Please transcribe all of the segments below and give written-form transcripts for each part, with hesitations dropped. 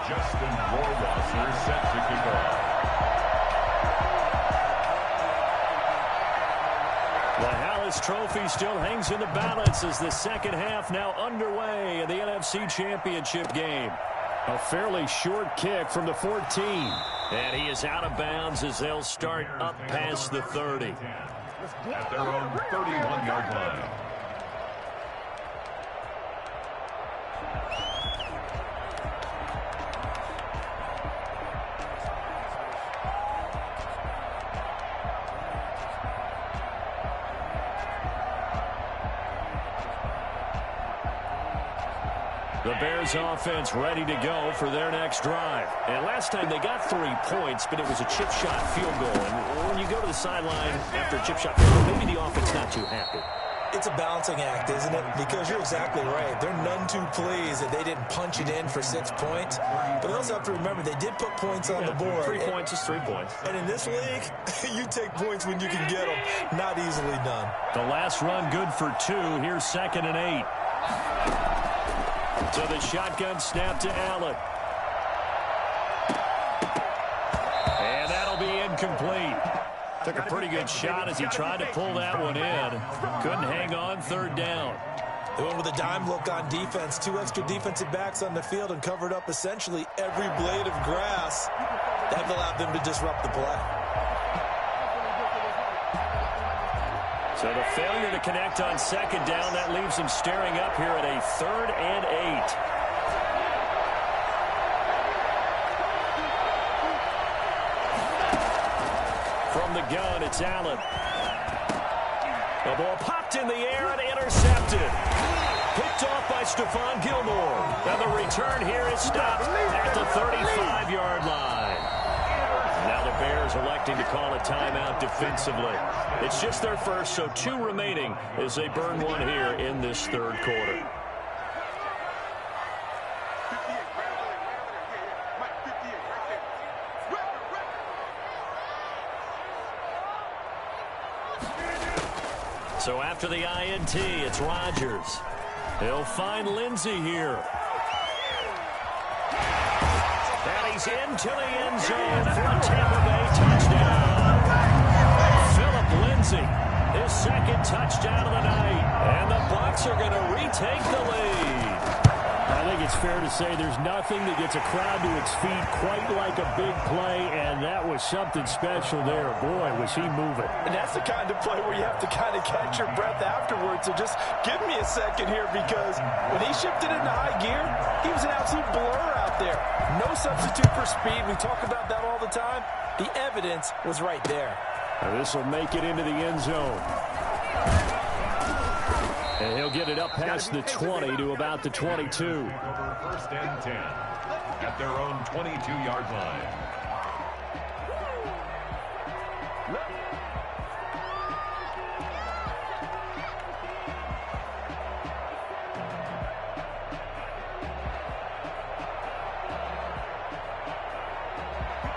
Justin Rohrwasser set to kick off. The Hallis Trophy still hangs in the balance as the second half now underway in the NFC Championship game. A fairly short kick from the 14. And he is out of bounds as they'll start up past the 30. At their own 31-yard line. The Bears offense ready to go for their next drive. And last time they got 3 points, but it was a chip shot field goal. And when you go to the sideline after a chip shot field goal, maybe the offense not too happy. It's a balancing act, isn't it? Because you're exactly right. They're none too pleased that they didn't punch it in for 6 points. But they also have to remember they did put points on the board. 3 points is 3 points. And in this league, you take points when you can get them. Not easily done. The last run good for 2. Here's 2nd and 8. So the shotgun snap to Allen. And that'll be incomplete. Took a pretty good shot as he tried to pull that one in. Couldn't hang on. 3rd down. They went with a dime look on defense. 2 extra defensive backs on the field and covered up essentially every blade of grass. That allowed them to disrupt the play. So the failure to connect on 2nd down, that leaves them staring up here at a 3rd and 8. From the gun, it's Allen. The ball popped in the air and intercepted. Picked off by Stephon Gilmore. And the return here is stopped at the 35-yard line. Now the Bears electing to call a timeout defensively. It's just their first, so 2 remaining as they burn one here in this 3rd quarter. So after the INT, it's Rodgers. He'll find Lindsey here. And he's into the end zone for a Tampa Bay touchdown. Philip Lindsey, his 2nd touchdown of the night. And the Bucs are going to retake the lead. I think it's fair to say there's nothing that gets a crowd to its feet quite like a big play, and that was something special there. Boy, was he moving. And that's the kind of play where you have to kind of catch your breath afterwards. So just give me a second here, because when he shifted into high gear, he was an absolute blur out there. No substitute for speed. We talk about that all the time. The evidence was right there. Now this will make it into the end zone. And he'll get it up past the 20 to about the 22. 1st and 10 at their own 22-yard line.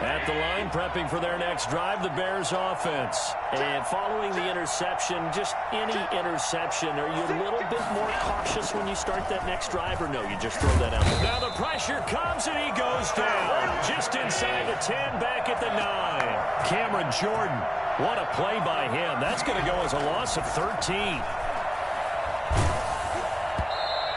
At the line, prepping for their next drive, the Bears offense. And following the interception, just any interception, are you a little bit more cautious when you start that next drive, or no, you just throw that out there? Now the pressure comes and he goes down. Just inside the 10, back at the 9. Cameron Jordan, what a play by him. That's going to go as a loss of 13.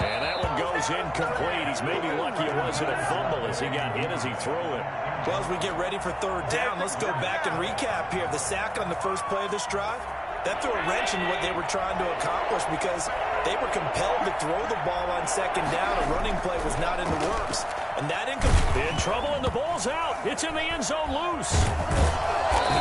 And that one goes incomplete. He's maybe lucky it wasn't a fumble as he got hit as he threw it. Well, as we get ready for 3rd down, let's go back and recap here. The sack on the first play of this drive, that threw a wrench in what they were trying to accomplish, because they were compelled to throw the ball on 2nd down. A running play was not in the works. And that incomplete. In trouble, and the ball's out. It's in the end zone loose.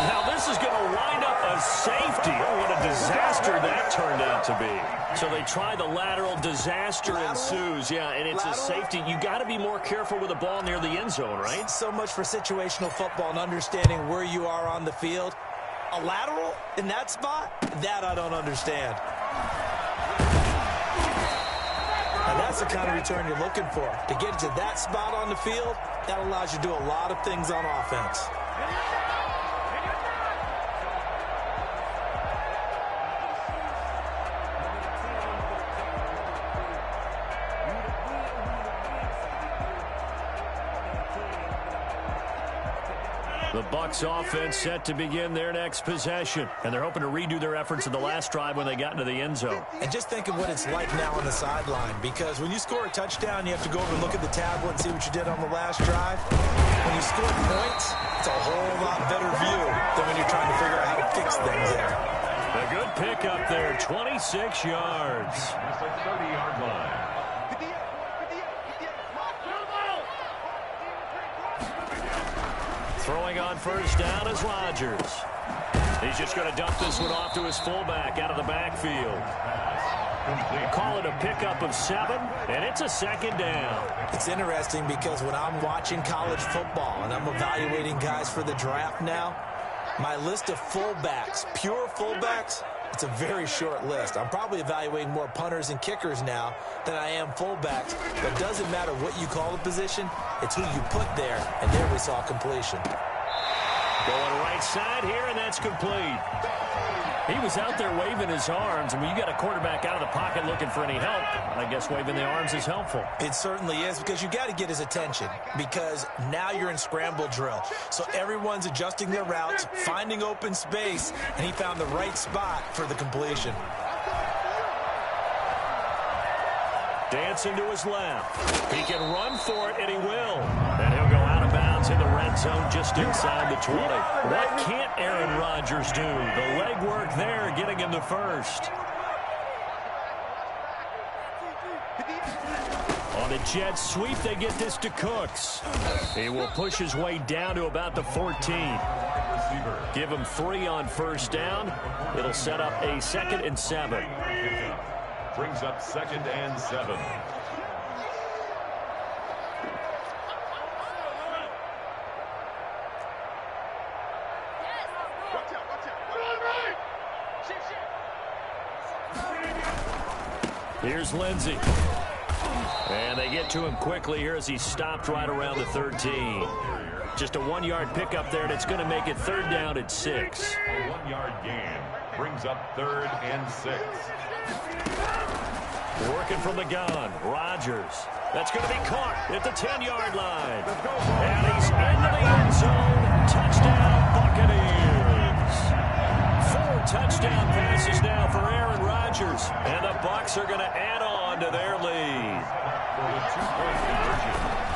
Now this is going to wind up a safety. Oh, what a disaster that turned out to be. So they try the lateral, disaster ensues. Yeah, and it's a safety. You got to be more careful with the ball near the end zone, right? So much for situational football and understanding where you are on the field. A lateral in that spot? That I don't understand. And that's the kind of return you're looking for. To get to that spot on the field, that allows you to do a lot of things on offense. The Bucs offense set to begin their next possession, and they're hoping to redo their efforts in the last drive when they got into the end zone. And just think of what it's like now on the sideline, because when you score a touchdown, you have to go over and look at the tablet and see what you did on the last drive. When you score points, it's a whole lot better view than when you're trying to figure out how to fix things there. A good pickup there, 26 yards. That's the 30-yard line. Throwing on first down is Rodgers. He's just going to dump this one off to his fullback out of the backfield. Call it a pickup of 7, and it's a second down. It's interesting because when I'm watching college football and I'm evaluating guys for the draft now, my list of fullbacks, pure fullbacks, it's a very short list. I'm probably evaluating more punters and kickers now than I am fullbacks. But it doesn't matter what you call the position. It's who you put there. And there we saw completion. Going right side here, and that's complete. He was out there waving his arms, and when you got a quarterback out of the pocket looking for any help, I guess waving the arms is helpful. It certainly is, because you got to get his attention, because now you're in scramble drill. So everyone's adjusting their routes, finding open space, and he found the right spot for the completion. Dancing to his left. He can run for it, and he will. And he'll go out of bounds in the red zone just inside the 20. What can't Aaron Rodgers do? The legwork there getting him the first. On the jet sweep, they get this to Cooks. He will push his way down to about the 14. Give him 3 on first down. It'll set up a 2nd and 7. Brings up 2nd and 7. Here's Lindsey. And they get to him quickly here as he stopped right around the 13. Just a 1-yard pickup there, and it's going to make it 3rd down at 6. A 1-yard gain brings up 3rd and 6. Working from the gun, Rodgers. That's going to be caught at the 10-yard line. And he's into the end zone. Touchdown, Buccaneers. 4 touchdown passes now for Aaron Rodgers. And the Bucs are going to add on to their lead.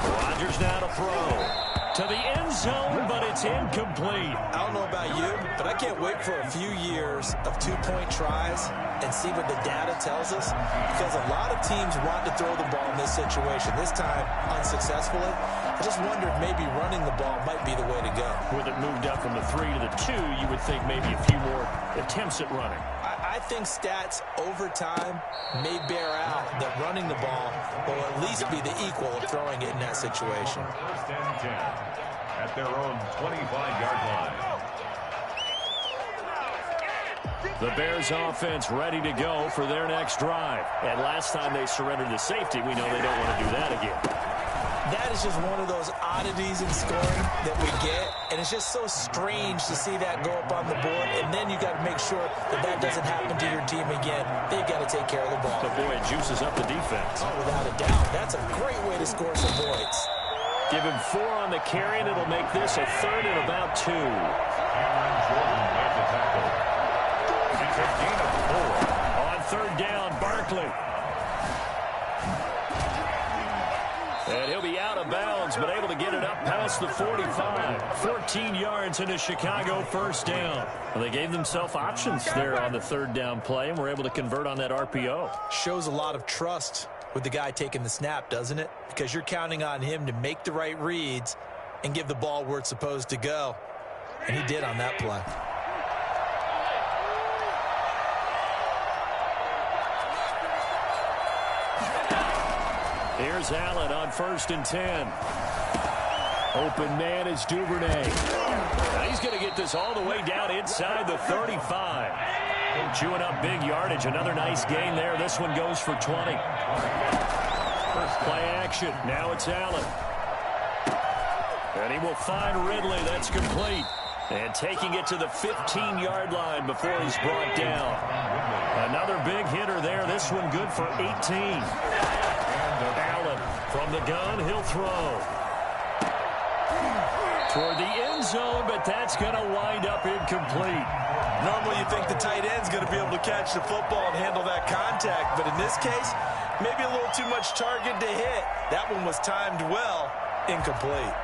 Rodgers now to throw. To the end zone, but it's incomplete. I don't know about you, but I can't wait for a few years of 2-point tries and see what the data tells us, because a lot of teams want to throw the ball in this situation, this time unsuccessfully. I just wondered maybe running the ball might be the way to go. With it moved up from the 3 to the 2, you would think maybe a few more attempts at running. I think stats over time may bear out that running the ball will at least be the equal of throwing it in that situation. 1st and 10 at their own 25-yard line. The Bears offense ready to go for their next drive. And last time they surrendered the safety, we know they don't want to do that again. That is just one of those oddities in scoring that we get, and it's just so strange to see that go up on the board, and then you got to make sure that that doesn't happen to your team again. They've got to take care of the ball. But boy, it juices up the defense. Oh, without a doubt. That's a great way to score some points. Give him 4 on the carry, and it'll make this a 3rd and about 2. Aaron Jordan made the tackle. It's a gain of 4. On 3rd down, Barkley. And he'll be out of bounds, but able to get it up past the 45. 14 yards into Chicago, 1st down. Well, they gave themselves options there on the 3rd down play, and were able to convert on that RPO. Shows a lot of trust with the guy taking the snap, doesn't it? Because you're counting on him to make the right reads and give the ball where it's supposed to go. And he did on that play. Here's Allen on 1st and 10. Open man is Duvernay. Now he's going to get this all the way down inside the 35. Chewing up big yardage. Another nice gain there. This one goes for 20. First play action. Now it's Allen. And he will find Ridley. That's complete. And taking it to the 15-yard line before he's brought down. Another big hitter there. This one good for 18. Allen from the gun, he'll throw. toward the end zone, but that's going to wind up incomplete. Normally you think the tight end's going to be able to catch the football and handle that contact, but in this case, maybe a little too much target to hit. That one was timed well, incomplete.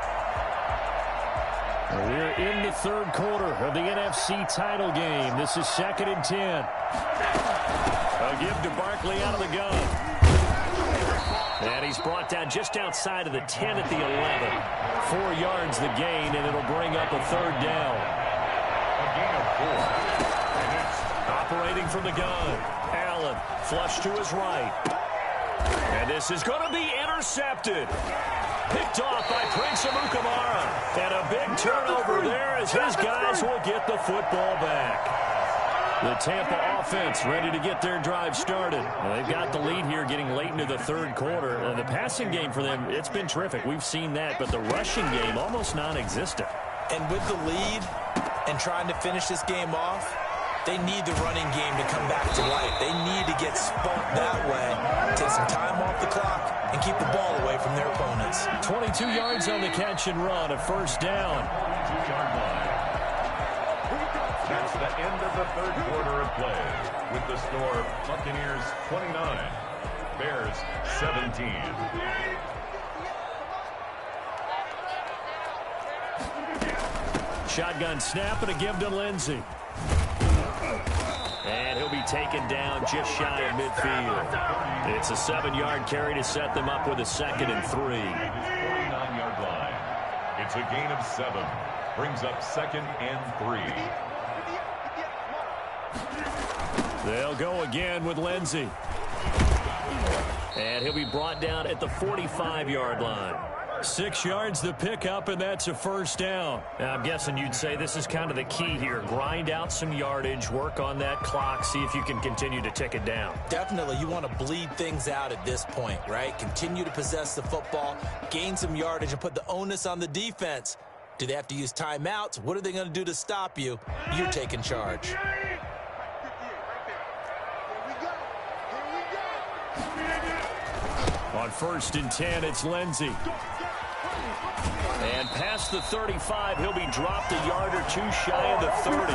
We're in the third quarter of the NFC title game. This is 2nd and 10. A give to Barkley out of the gun. And he's brought down just outside of the 10 at the 11. 4 yards the gain, and it'll bring up a third down. A gain of 4. Operating from the gun. Allen flush to his right. And this is going to be intercepted. Picked off by Prince Amukamara. And a big turnover there as his guys will get the football back. The Tampa offense ready to get their drive started. Well, they've got the lead here getting late into the third quarter. The passing game for them, it's been terrific. We've seen that, but the rushing game almost non-existent. And with the lead and trying to finish this game off, they need the running game to come back to life. They need to get spunked that way, take some time off the clock, and keep the ball away from their opponents. 22 yards on the catch and run, a first down. 2-yard line. That's the end of the third quarter of play, with the score Buccaneers 29, Bears 17. Shotgun snap and a give to Lindsey. And he'll be taken down just shy of midfield. It's a 7-yard carry to set them up with a 2nd and 3. 49-yard line. It's a gain of 7. Brings up 2nd and 3. They'll go again with Lindsey. And he'll be brought down at the 45-yard line. 6 yards the pickup, and that's a first down. Now, I'm guessing you'd say this is kind of the key here. Grind out some yardage, work on that clock, see if you can continue to tick it down. Definitely, you want to bleed things out at this point, right? Continue to possess the football, gain some yardage, and put the onus on the defense. Do they have to use timeouts? What are they going to do to stop you? You're taking charge. On 1st and 10, it's Lindsey. And past the 35, he'll be dropped a yard or two shy of the 30.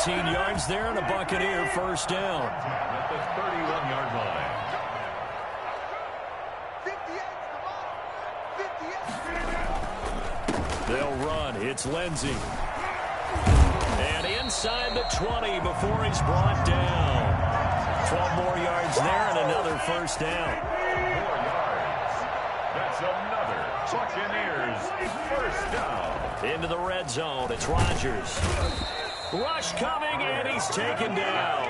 14 yards there and a Buccaneer first down. At the 31-yard line. They'll run. It's Lindsey. And inside the 20 before he's brought down. 12 more yards there and another first down. 4 yards. That's another Buccaneers first down. Into the red zone. It's Rodgers. Rush coming, and he's taken down.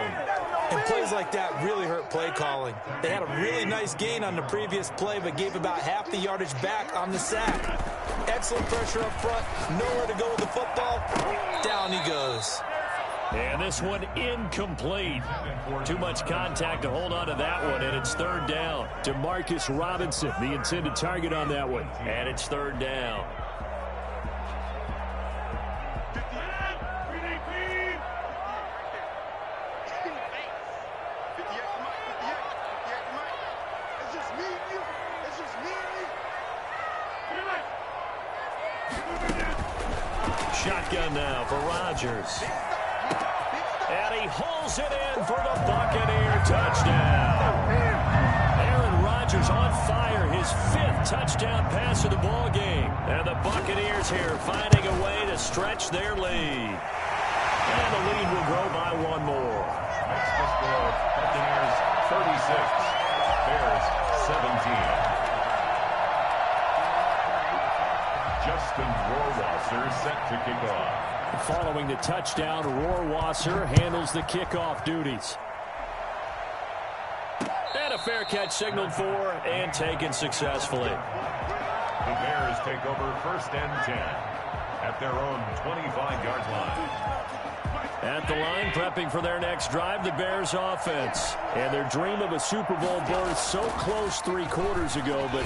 And plays like that really hurt play calling. They had a really nice gain on the previous play, but gave about half the yardage back on the sack. Excellent pressure up front. Nowhere to go with the football. Down he goes. And this one incomplete. Too much contact to hold on to that one, and it's third down. Demarcus Robinson, the intended target on that one. And it's third down. Shotgun now for Rodgers. And he hauls it in for the Buccaneer touchdown. Aaron Rodgers on fire, his 5th touchdown pass of the ball game. And the Buccaneers here finding a way to stretch their lead. And the lead will grow by 1 more. That's the score. Buccaneers 36, Bears 17. Justin Rohrwasser set to kick off. Following the touchdown, Rohrwasser handles the kickoff duties. And a fair catch signaled for and taken successfully. The Bears take over 1st and 10 at their own 25-yard line. At the line, prepping for their next drive, the Bears offense. And their dream of a Super Bowl berth so close 3 quarters ago, but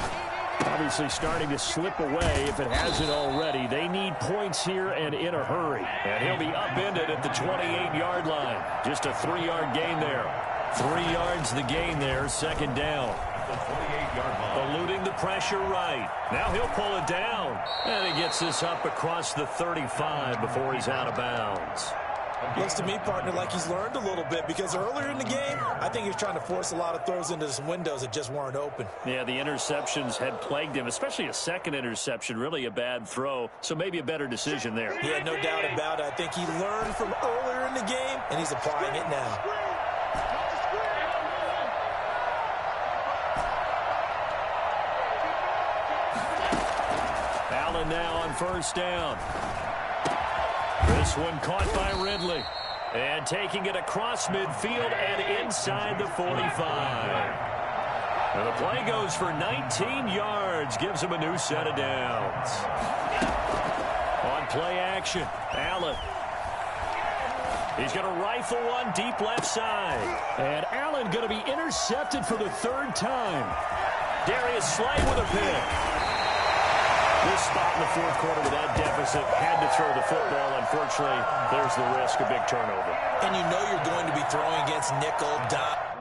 obviously starting to slip away if it hasn't already. They need points here and in a hurry. And he'll be upended at the 28-yard line. Just a 3-yard gain there. 3 yards the gain there, second down. The 28-yard line. Eluding the pressure right. Now he'll pull it down. And he gets this up across the 35 before he's out of bounds. Looks to me, partner, like he's learned a little bit, because earlier in the game, I think he was trying to force a lot of throws into some windows that just weren't open. Yeah, the interceptions had plagued him, especially a second interception, really a bad throw, so maybe a better decision there. Yeah, no doubt about it. I think he learned from earlier in the game, and he's applying it now. Allen now on first down. This one caught by Ridley. And taking it across midfield and inside the 45. And the play goes for 19 yards. Gives him a new set of downs. On play action, Allen. He's going to rifle one deep left side. And Allen going to be intercepted for the third time. Darius Slay with a pick. This spot in the fourth quarter with that deficit, had to throw the football. Unfortunately, there's the risk of big turnover. And you know you're going to be throwing against nickel, dot.